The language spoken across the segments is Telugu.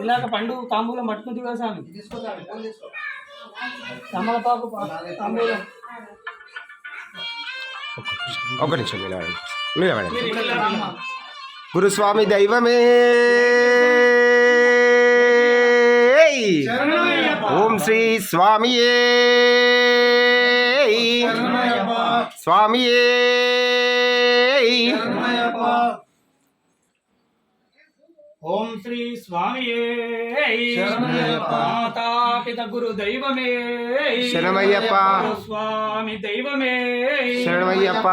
ఇలాగ పండు తాంబూలం పట్టుకుంది కదా స్వామి. తమలపాకు తాంబూలం. ఒక నిమిషం గురుస్వామి దైవమే. ఓం శ్రీ స్వామియే స్వామియే. ఓం శ్రీ స్వామియే మాతా పిత గురు దైవమే శరణమయ్యప్ప. స్వామి దైవమే శరణమయ్యప్ప.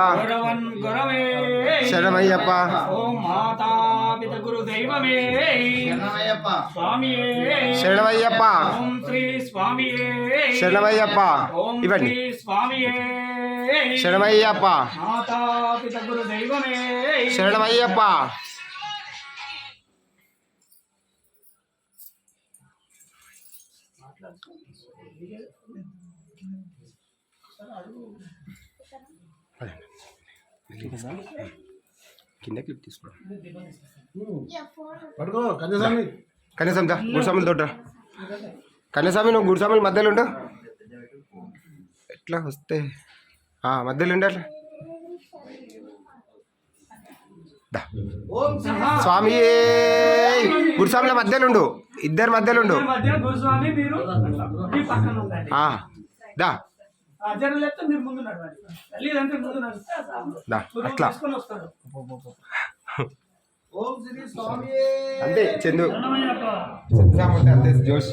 గురవే శరణమయ్యప్ప. ఓం మాతా పిత గురు దైవమే స్వామియే శరణమయ్యప్ప. ఓం శ్రీ స్వామియే శరణమయ్యప్ప. ఓం ఇవ్వండి. శ్రీ స్వామియే శరణమయ్యప్ప. మాతా పిత గురు దైవమే శరణమయ్యప్ప. కింద క్లిప్ తీసుకో. కన్యాస్వామి దా గురుస్వాములు తోటరా. కన్యాస్వామి నువ్వు గురుస్వాముల మధ్యలో ఉండు. ఎట్లా వస్తే మధ్యలో ఉండే అట్లా. స్వామి గురుస్వాముల మధ్యలో ఉండు. ఇద్దరు మధ్యలో ఉండు. గురుస్వామి మీరు దా అట్లా అంతే. చందు అంతే జోష్.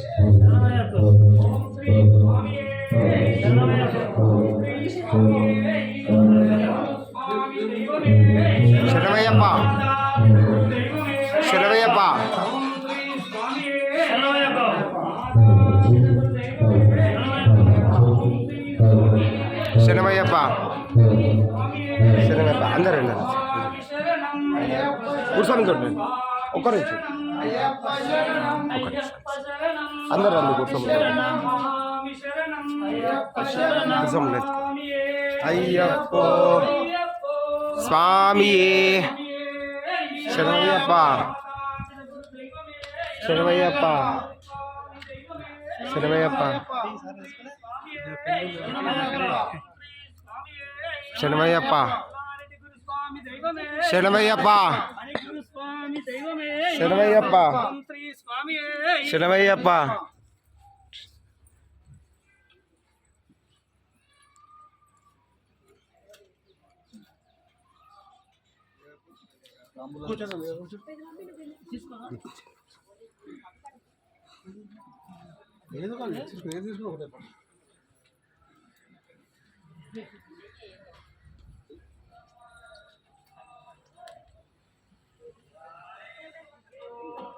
శరణమయ్యప్ప. శరణమయ్యప్ప. శరణమయ్యప్ప. శరణమయ్యప్ప. అందరూ గురుస్వామి చూడండి. ఒక్క నిమిషం అందరూ రండి. గురుస్వామి గురుస్వామి అయ్యప్ప స్వామియే శరణమయ్యప్ప. శరణమయ్యప్ప. శరణమయ్యప్ప. శరణమయ్యప్ప. శరణమయ్యప్ప. శరణమయ్యప్ప. శరణమయ్యప్ప. తీసుకో